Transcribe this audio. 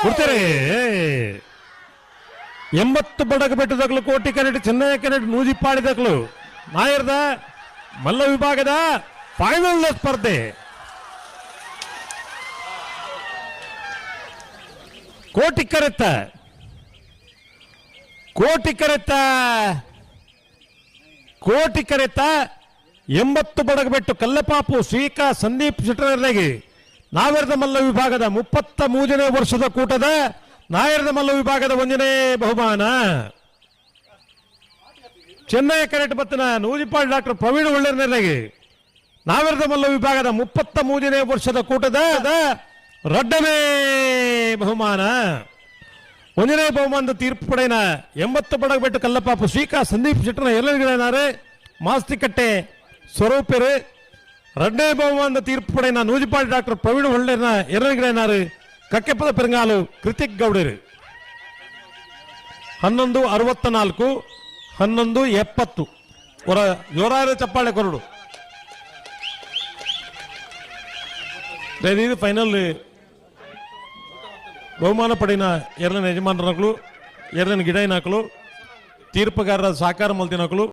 ಕೊಡ್ತೀರಿ 80 ಬಡಗ ಬೆಟ್ಟದಗಳು ಕೋಟಿ ಕೆರೆಟ್ ಚೆನ್ನೈ ಕೆರೆಟ್ ನೂಜಿಪ್ಪಾಡಿದಗಳು ನಾಯರ್ದ ಮಲ್ಲ ವಿಭಾಗದ ಫೈನಲ್ ಸ್ಪರ್ಧೆ ಕೋಟಿ ಕರೆತ್ತ 80 ಬಡಗಬೆಟ್ಟು ಕಲ್ಲಪಾಪು ಸ್ವೀಕ ಸಂದೀಪ್ ಶೆಟ್ಟರರಿಗೆ ನಾವೆರದ ಮಲ್ಲ ವಿಭಾಗದ 33ನೇ ವರ್ಷದ ಕೂಟದ ನಾಯರದ ಮಲ್ಲ ವಿಭಾಗದ 1ನೇ ಬಹುಮಾನ ಚೆನ್ನೈ ಕೆರೆಟ್ ಬತ್ತನ ನೂಜಿಪಾಡಿ ಡಾಕ್ಟರ್ ಪ್ರವೀಣ್ ಒಳ್ಳೆರ್ನರಿಗೆ ನಾವೆರದ ಮಲ್ಲ ವಿಭಾಗದ 33ನೇ ವರ್ಷದ ಕೂಟದ 2ನೇ ಬಹುಮಾನ 1ನೇ ಬಹುಮಾನದ ತೀರ್ಪು ಪಡೆಯಿನ 80 ಬಡಗಬೆಟ್ಟು ಕಲ್ಲಪಾಪು ಸ್ವೀಕ ಸಂದೀಪ್ ಶೆಟ್ಟರ ಎರಲಗಿರೇನಾರೆ ಮಾಸ್ತಿಕಟ್ಟೆ ಸ್ವರೂಪರು 2ನೇ ಬಹುಮಾನದ ತೀರ್ಪು ಪಡೆಯಿನ ನೂಜಿಪಾಡಿ ಡಾಕ್ಟರ್ ಪ್ರವೀಣ್ ಹೊಳ್ಳೆರ್ನ ಎರಲಗಿರೇನಾರು ಕಕ್ಕೆಪ್ಪದ ಪೆರಂಗಾಲು ಕೃತಿಕ್ ಗೌಡರು 11:64 11:70 ಹೊರ ಜೋರಾದ ಚಪ್ಪಾಳೆ ಕೊರಡು ಇದು ಫೈನಲ್ ಬಹುಮಾನ ಪಡೆಯಿನ ಎರಡನೇ ಯಜಮಾನರು ಎರಡನೇ ಗಿಡೈನ ಹಾಕಲು ತೀರ್ಪುಗಾರರ ಸಹಕಾರ ಮಲ್ತಿನ ಹಾಕಲು